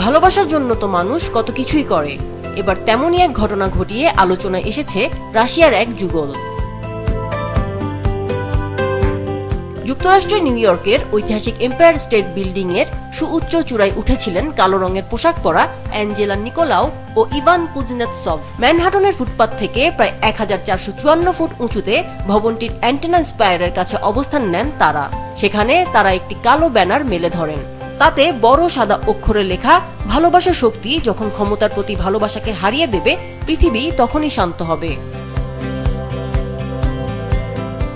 ভালোবাসার জন্য তো মানুষ কত কিছুই করে। এবার তেমনই এক ঘটনা ঘটিয়ে আলোচনায় এসেছে রাশিয়ার এক যুগল। যুক্তরাষ্ট্রের নিউ ইয়র্কের ঐতিহাসিক এম্পায়ার স্টেট বিল্ডিং এর সুউচ্চ চূড়ায় উঠেছিলেন কালো রঙের পোশাক পরা অ্যাঞ্জেলা নিকোলাও ও ইভান কুজনেতসভ। ম্যানহাটনের ফুটপাত থেকে প্রায় 1454 ফুট উঁচুতে ভবনটির অ্যান্টেনা স্পায়ারের কাছে অবস্থান নেন তারা। সেখানে তারা একটি কালো ব্যানার মেলে ধরেন। তাতে বড় সাদা অক্ষরে লেখা, ভালোবাসা শক্তি যখন ক্ষমতার প্রতি ভালোবাসাকে হারিয়ে দেবে, পৃথিবী তখনই শান্ত হবে।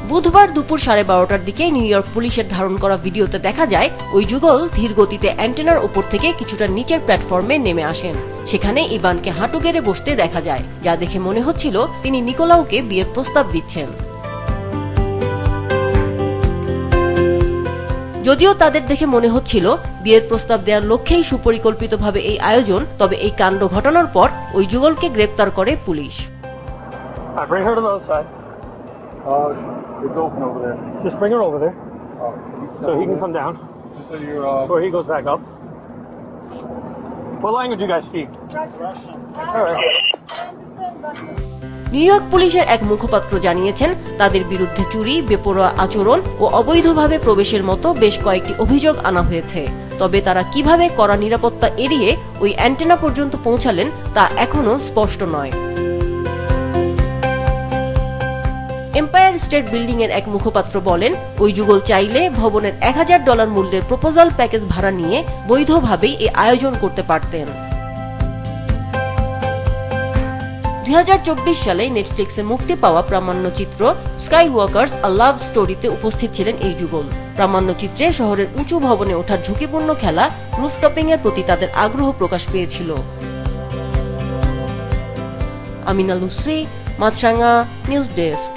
বুধবার দুপুর 12:30টার দিকে নিউ ইয়র্ক পুলিশের ধারণ করা ভিডিওতে দেখা যায় ওই যুগল ধীর গতিতে অ্যান্টেনার উপর থেকে কিছুটা নিচের প্ল্যাটফর্মে নেমে আসেন। সেখানে ইভানকে হাঁটু গেড়ে বসতে দেখা যায়, যা দেখে মনে হচ্ছিল তিনি নিকোলাওকে বিয়ের প্রস্তাব দিচ্ছেন। যদিও তাদের দেখে মনে হচ্ছিল বিয়ের প্রস্তাব দেওয়ার লক্ষ্যেই সুপরিকল্পিতভাবে এই আয়োজন, তবে এই কাণ্ড ঘটানোর পর ওই যুগলকে গ্রেপ্তার করে police. It's open over there. Just bring her over there so he can come down Just so you before he goes back up. What language do you guys speak? Russian. All right. New York পুলিশের এক মুখপাত্র জানিয়েছেন, তাদের বিরুদ্ধে চুরি, বেপরোয়া আচরণ ও অবৈধভাবে প্রবেশের মতো বেশ কয়েকটি অভিযোগ আনা হয়েছে। তবে তারা কিভাবে কড়া নিরাপত্তা এড়িয়ে ওই অ্যান্টেনা পর্যন্ত পৌঁছালেন তা এখনো স্পষ্ট নয়। এম্পায়ার স্টেট বিল্ডিং এর এক মুখপাত্র বলেন, ওই যুগল চাইলে ভবনের $1000 মূল্যের প্রপোজাল প্যাকেজ ভাড়া নিয়ে বৈধভাবেই এই আয়োজন করতে পারতেন। 2024 সালে নেটফ্লিক্সে মুক্তি পাওয়া প্রামাণ্যচিত্র স্কাই ওয়াকার্স আ লাভ স্টোরিতে উপস্থিত ছিলেন এই যুগল। প্রামাণ্যচিত্রে শহরের উঁচু ভবনে ওঠার ঝুঁকিপূর্ণ খেলা রুফটপিং এর প্রতি তাদের আগ্রহ প্রকাশ পেয়েছিল। আমিনা লুসি, মাছরাঙা নিউজ ডেস্ক।